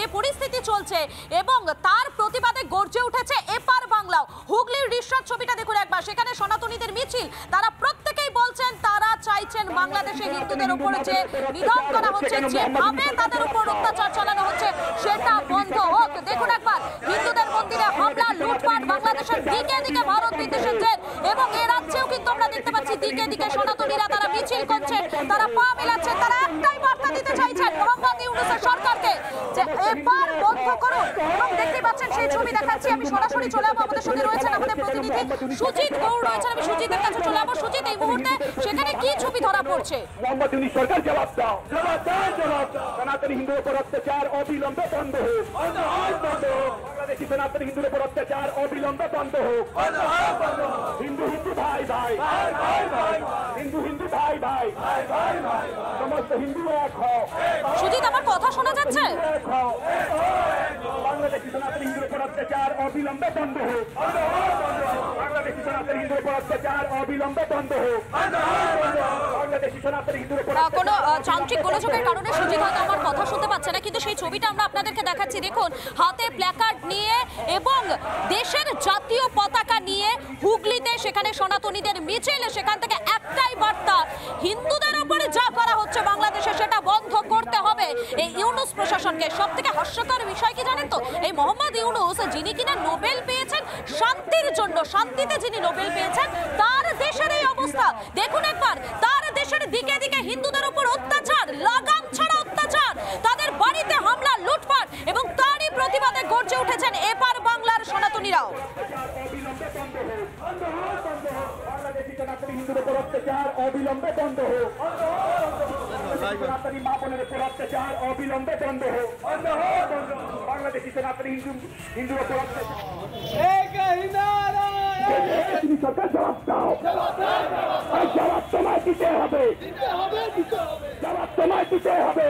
যে পরিস্থিতি চলছে এবং তার প্রতিবাদে গর্জে উঠেছে এপার বাংলাও। হুগলির রিসরাত ছবিটা দেখুন একবার, সেখানে সনাতনীদের মিছিল। তারা প্রত্যেকেই বলছেন তারা চাইছেন বাংলাদেশে হিন্দুদের উপর যে নিধন করা হচ্ছে, যেভাবে তাদের উপর অত্যাচার চালানো হচ্ছে সেটা বন্ধ হোক। দেখুন একবার, হিন্দুদের মন্দিরে হামলা, লুটপাট, বাংলাদেশের দিকে দিকে ভারত বিদ্বেষের জের, এবং এ রাজ্যেও কিন্তু আমরা দেখতে পাচ্ছি দিকে দিকে সনাতনীরা তারা মিছিল করছেন, তারা পা মেলাচ্ছেন, তারা একটাই বার্তা দিতে চাইছেন মোহাম্মদ ইউনূসের সরকারকে যে এবার বন্ধ করুন। এবং দেখতে পাচ্ছেন সেই ছবি দেখাচ্ছি, আমি সরাসরি চলে যাবো, আমাদের সঙ্গে রয়েছেন আমাদের প্রতিনিধি সুজিত গৌড় রয়েছেন, আমি সুজিতের কাছে চলে যাবো। সুজিত, এই মুহূর্তে সেখানে কি ছবি ধরা পড়ছে? মোহাম্মদ ইউনূস সরকার জবাব দাও, জবাব দাও, জবাব দাও। সনাতনী হিন্দুর উপর অত্যাচার অবিলম্বে বন্ধ হোক, বাংলাদেশি সনাতনী হিন্দুর উপর অত্যাচার অবিলম্বে বন্ধ হোক। হিন্দু হিন্দু ভাই ভাই, হিন্দু হিন্দু ভাই ভাই, সমস্ত হিন্দু এক হও। সুজিত, আমার কথা শোনা যাচ্ছে? বাংলাদেশি সনাতনী হিন্দুর উপর অত্যাচার অবিলম্বে বন্ধ হোক, বাংলাদেশি সনাতনী হিন্দুর উপর অত্যাচার অবিলম্বে বন্ধ হোক, বাংলাদেশি সনাতনী হিন্দুর উপর কোনো যান্ত্রিক গোলযোগের কারণে সুজিত হয়তো আমার কথা শুনতে পাচ্ছে না, কিন্তু সেই ছবিটা আমরা আপনাদেরকে দেখাচ্ছি। দেখুন, হাতে প্ল্যাকার্ড নিয়ে এবং দেশের জাতীয় পতাকা নিয়ে হুগলিতে সেখানে সনাতনীদের মিছিল, সেখান থেকে একটাই বার্তা, হিন্দুদের উপরে যা করা হচ্ছে বাংলাদেশে সেটা বন্ধ করতে হবে এই ইউনূস প্রশাসনকে। সব থেকে হাস্যকর বিষয় কি জানেন তো, এই মোহাম্মদ ইউনূস যিনি কিনা নোবেল পেয়েছেন শান্তির জন্য, শান্তিতে যিনি নোবেল পেয়েছেন, তার দেশের এই অবস্থা দেখুন একবার। তার দেশের দিকে দিকে হিন্দুদের উপর অত্যাচার, লাগাম ছাড়া অত্যাচার, তাদের বাড়িতে হামলা, লুটপাট, এবং তারই প্রতিবাদে গর্জে উঠেছেন এপার বাংলার সনাতনীরাও। বাংলাদেশি সনাতনী হিন্দুর উপর অত্যাচার অবিলম্বে বন্ধ হোক, সনাতনী মা বোনের উপর অত্যাচার অবিলম্বে বন্ধ হোক, বাংলাদেশি সনাতনী হিন্দুর উপর অত্যাচার। তুমি সরকার জবাব দাও, জবাব তোমায় দিতে হবে, জবাব তোমায় দিতে হবে।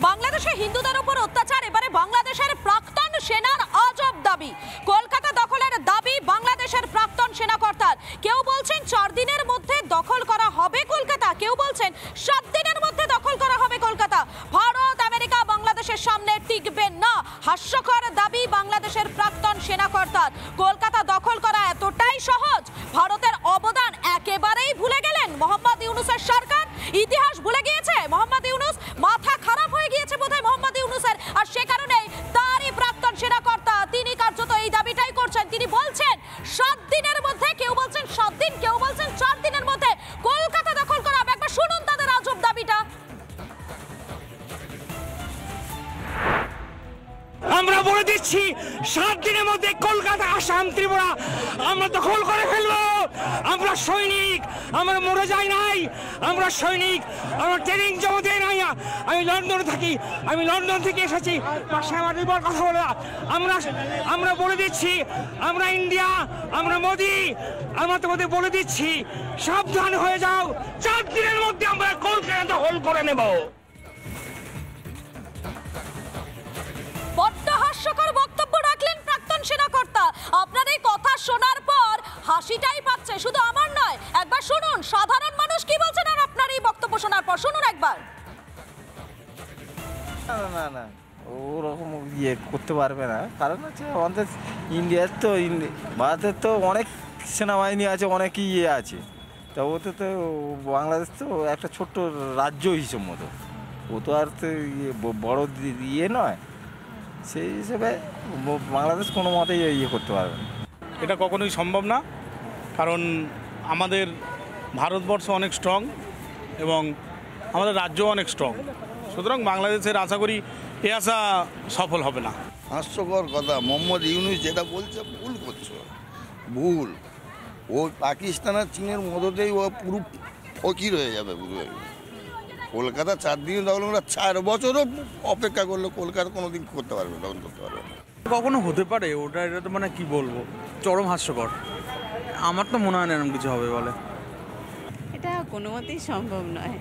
বাংলাদেশে হিন্দুদের উপর অত্যাচার, এবারে বাংলাদেশের প্রাক্তন সেনার আজব দাবি। কলকাতা দখলের দাবি বাংলাদেশের প্রাক্তন সেনাকর্তার। কেউ বলছেন 4 দিনের মধ্যে দখল করা হবে কলকাতা, কেউ বলছেন 7 দিনের মধ্যে দখল করা হবে কলকাতা। ভারত আমেরিকা বাংলাদেশের সামনে টিকবে না, হাস্যকর দাবি বাংলাদেশের প্রাক্তন সেনাকর্তার। কলকাতা দখল করা এতটাই সহজ, ভারতের অবদান একেবারেই ভুলে গেলেন মোহাম্মদ ইউনূসের সরকার। ইতিহাস ভুলে গিয়েছে মোহাম্মদ ইউনূস, মাথা খারাপ হয়ে গিয়েছে বোধহয় মোহাম্মদ ইউনূসের, আর সে কারণেই তারই প্রাক্তন সেনাকর্তা তিনি কার্যত এই দাবিটাই করছেন। তিনি বলছেন 7 দিনের মধ্যে, কেউ বলছেন 7 দিন, কেউ বলছেন 4 দিনের মধ্যে কলকাতা দখল করা হবে। একবার শুনুন তাদের আজব দাবিটা। আমরা বলে দিচ্ছি 7 দিনের মধ্যে কলকাতা, আসাম, ত্রিপুরা আমরা দখল করে ফেলবো। আমরা সৈনিক, আমরা মরে যাই নাই, আমরা সৈনিক, আমরা ট্রেনিং জমা দেয় নাই। আমি লন্ডনে থাকি, আমি লন্ডন থেকে এসেছি, পাশে আমার রিপোর্ট কথা বলে। আমরা বলে দিচ্ছি, আমরা ইন্ডিয়া, আমরা মোদি, আমরা তোমাদের বলে দিচ্ছি সাবধান হয়ে যাও, 4 দিনের মধ্যে আমরা কলকাতা দখল করে নেব। বড্ড হাস্যকর বক্তব্য রাখলেন প্রাক্তন সেনাকর্তা। আপনার এই কথা শোনার পর হাসিটাই পাচ্ছে, শুধু আমার নয়, একবার শুনুন সাধারণ মানুষ কি বলছেন। আর আপনার এই বক্তব্য শোনার পর শুনুন একবার। না না, ওরকম করতে পারবে না, কারণ হচ্ছে আমাদের ইন্ডিয়ার তো ভারতের তো অনেক সেনাবাহিনী আছে, অনেক আছে, তা ওতে তো বাংলাদেশ তো একটা ছোট্ট রাজ্য হিসেব মতো, ও তো আর তো বড় নয়, সেই হিসেবে বাংলাদেশ কোনো মতেই করতে পারবে না। এটা কখনোই সম্ভব না, কারণ আমাদের ভারতবর্ষ অনেক স্ট্রং এবং আমাদের রাজ্য অনেক স্ট্রং, সুতরাং বাংলাদেশের আশা করি এ আশা সফল হবে না। হাস্যকর কথা, মোহাম্মদ ইউনূস যেটা বলছে ভুল করছো, ভুল। ও পাকিস্তান আর চীনের মদতেই ও পুরো ফকির হয়ে যাবে। কলকাতা 4 দিন দখল, 4 বছরও অপেক্ষা করলে কলকাতা কোনোদিন করতে পারবে, দখল করতে পারবে না। কখনো হতে পারে ওটা, এটা তো মানে কি বলবো, চরম হাস্যকর। আমার তো মনে হয় না এরকম কিছু হবে বলে। এটা কোনো মতেই সম্ভব নয়,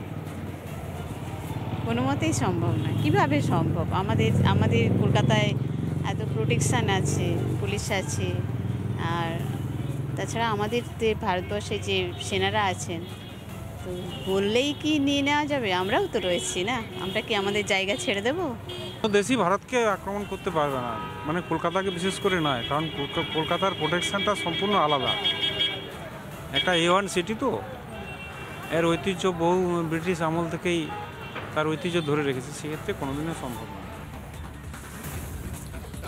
কোনো মতেই সম্ভব নয়। কীভাবে সম্ভব? আমাদের কলকাতায় এত প্রোটেকশান আছে, পুলিশ আছে, আর তাছাড়া আমাদের যে ভারতবর্ষে যে সেনারা আছেন, তো বললেই কি নিয়ে নেওয়া যাবে? আমরাও তো রয়েছি না, আমরা কি আমাদের জায়গা ছেড়ে দেবো? দেশই ভারতকে আক্রমণ করতে পারবে না, মানে কলকাতাকে বিশেষ করে নয়, কারণ কলকাতার প্রোটেকশনটা সম্পূর্ণ আলাদা। একটা A1 সিটি, তো এর ঐতিহ্য বহু ব্রিটিশ আমল থেকেই তার ঐতিহ্য ধরে রেখেছে, সেক্ষেত্রে কোনোদিনও সম্ভব না।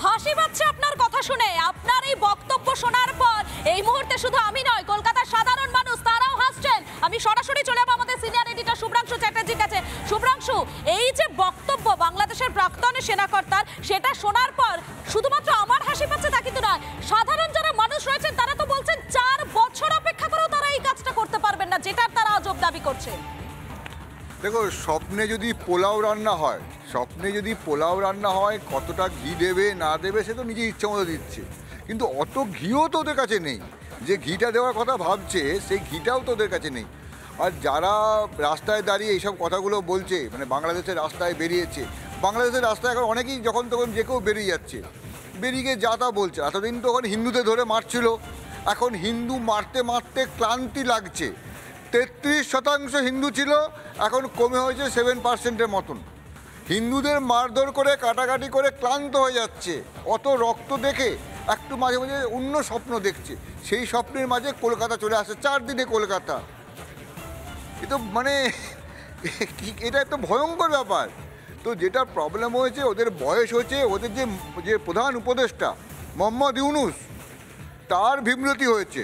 হাসি পাচ্ছে আপনার কথা শুনে, আপনার এই বক্তব্য শোনার পর এই মুহূর্তে শুধু আমি নয়, কলকাতার সাধারণ মানুষ তারাও হাসছেন। আমি সরাসরি চলে যাবো আমাদের সিনিয়র এডিটর শুভ্রাংশু চ্যাটার্জির কাছে। শুভ্রাংশু, এই যে বক্তব্য বাংলাদেশের প্রাক্তন সেনাকর্তার, সেটা শোনার পর শুধুমাত্র আমার হাসি পাচ্ছে তা কিন্তু নয়, সাধারণ যারা মানুষ রয়েছেন তারা তো বলছেন 4 বছর অপেক্ষা করেও তারা এই কাজটা করতে পারবেন না, যেটার তারা আজব দাবি করছে। দেখো, স্বপ্নে যদি পোলাও রান্না হয়, কতটা ঘি দেবে না দেবে সে তো নিজের ইচ্ছা মতো দিচ্ছে, কিন্তু অত ঘিও তো ওদের কাছে নেই। যে ঘিটা দেওয়ার কথা ভাবছে সেই ঘিটাও তো ওদের কাছে নেই। আর যারা রাস্তায় দাঁড়িয়ে এইসব কথাগুলো বলছে, মানে বাংলাদেশের রাস্তায় বেরিয়েছে, বাংলাদেশের রাস্তায় এখন অনেকেই যখন তখন যে কেউ বেরিয়ে যাচ্ছে, বেরিয়ে গিয়ে যা তা বলছে। এতদিন তো ওখানে হিন্দুদের ধরে মারছিল, এখন হিন্দু মারতে মারতে ক্লান্তি লাগছে। 33% হিন্দু ছিল, এখন কমে হয়েছে 7%-এর মতন। হিন্দুদের মারধর করে কাটাকাটি করে ক্লান্ত হয়ে যাচ্ছে, অত রক্ত দেখে একটু মাঝে মাঝে অন্য স্বপ্ন দেখছে। সেই স্বপ্নের মাঝে কলকাতা চলে আসে, 4 দিনে কলকাতা। এ তো মানে এটা একটা ভয়ঙ্কর ব্যাপার। তো যেটা প্রবলেম হয়েছে, ওদের বয়স হয়েছে, ওদের যে প্রধান উপদেষ্টা মোহাম্মদ ইউনুস, তার বিমৃতি হয়েছে,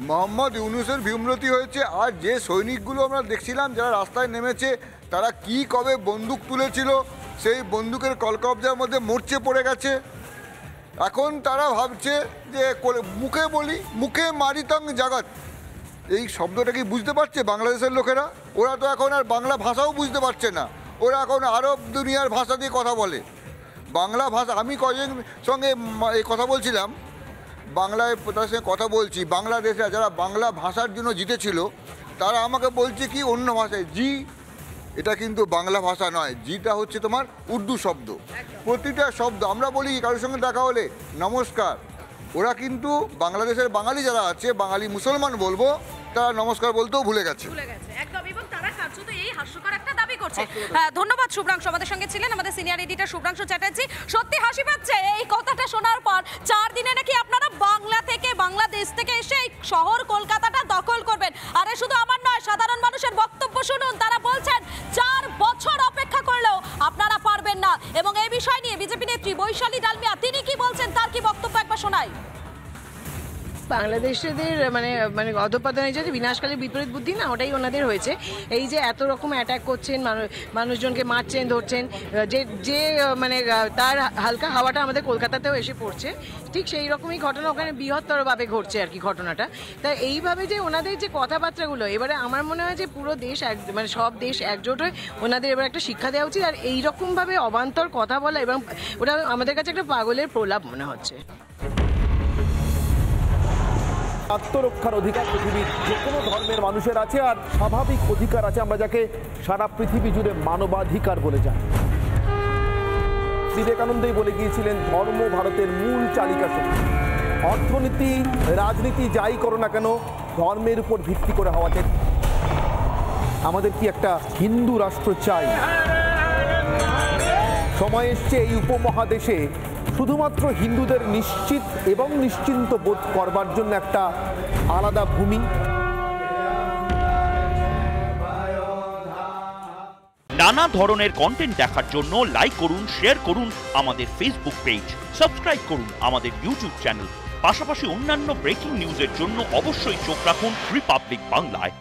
মোহাম্মদ ইউনুসের বিমৃতি হয়েছে। আর যে সৈনিকগুলো আমরা দেখছিলাম যারা রাস্তায় নেমেছে, তারা কি কবে বন্দুক তুলেছিল, সেই বন্দুকের কলকবজার মধ্যে মরচে পড়ে গেছে। এখন তারা ভাবছে যে মুখে মারিতং জগৎ, এই শব্দটা কি বুঝতে পারছে বাংলাদেশের লোকেরা? ওরা তো এখন আর বাংলা ভাষাও বুঝতে পারছে না, ওরা এখন আরব দুনিয়ার ভাষা দিয়ে কথা বলে। বাংলা ভাষা, আমি কয়েকজন সঙ্গে এই কথা বলছিলাম, বাংলায় তার সঙ্গে কথা বলছি, বাংলাদেশে যারা বাংলা ভাষার জন্য জিতেছিল তারা আমাকে বলছে কি অন্য ভাষায় জি, এটা কিন্তু বাংলা ভাষা নয়, জিটা হচ্ছে তোমার উর্দু শব্দ। প্রতিটা শব্দ আমরা বলি কারোর সঙ্গে দেখা হলে নমস্কার, ওরা কিন্তু বাংলাদেশের বাঙালি যারা আছে, বাঙালি মুসলমান বলবো, তারা নমস্কার বলতেও ভুলে গেছে। একদম, এবং তারা কার্যত এই হাস্যকর একটা দাবি করছে। ধন্যবাদ শুভ্রাংশু, আমাদের সঙ্গে ছিলেন আমাদের সিনিয়র এডিটর শুভ্রাংশু চ্যাটার্জি। সত্যি হাসি পাচ্ছে এই কথাটা শোনার পর। 4 দিনে নাকি আপনারা বাংলাদেশ থেকে এসে এই শহর কলকাতাটা দখল করবেন। আরে শুধু আমার নয়, সাধারণ মানুষের বক্তব্য শুনুন, তারা বলছেন 4 বছর অপেক্ষা করলেও আপনারা পারবেন না। এবং এই বিষয় নিয়ে বিজেপি নেত্রী বৈশালী ডালমিয়া তিনি কি বলছেন, তার কি বক্তব্য একবার শোনাই। বাংলাদেশিদের মানে অধঃপতনের যে বিনাশকালী বিপরীত বুদ্ধি না, ওটাই ওনাদের হয়েছে। এই যে এত রকম অ্যাটাক করছেন, মানুষজনকে মারছেন, ধরছেন, যে মানে তার হালকা হাওয়াটা আমাদের কলকাতাতেও এসে পড়ছে, ঠিক সেই রকমই ঘটনা ওখানে বৃহত্তরভাবে ঘটছে আর কি ঘটনাটা। তা এইভাবে যে ওনাদের যে কথাবার্তাগুলো, এবারে আমার মনে হয় যে পুরো দেশ মানে সব দেশ একজোট হয়ে ওনাদের এবার একটা শিক্ষা দেওয়া উচিত। আর এইরকমভাবে অবান্তর কথা বলা, এবং ওটা আমাদের কাছে একটা পাগলের প্রলাপ মনে হচ্ছে। আত্মরক্ষার অধিকার পৃথিবীর যে কোনো ধর্মের মানুষের আছে, আর স্বাভাবিক অধিকার আছে, আমরা যাকে সারা পৃথিবী জুড়ে মানবাধিকার বলে জানি। বিবেকানন্দই বলে গিয়েছিলেন, ধর্ম ভারতের মূল চালিকা শক্তি। অর্থনীতি, রাজনীতি যাই করো না কেন, ধর্মের উপর ভিত্তি করে হওয়াতে আমাদের কি একটা হিন্দু রাষ্ট্র চাই? সময় এসছে এই উপমহাদেশে শুধুমাত্র হিন্দুদের নিশ্চিত এবং নিশ্চিন্ত বোধ করবার জন্য একটা আলাদা ভূমি। নানা ধরনের কন্টেন্ট দেখার জন্য লাইক করুন, শেয়ার করুন আমাদের ফেসবুক পেজ, সাবস্ক্রাইব করুন আমাদের ইউটিউব চ্যানেল। পাশাপাশি অন্যান্য ব্রেকিং নিউজের জন্য অবশ্যই চোখ রাখুন রিপাবলিক বাংলায়।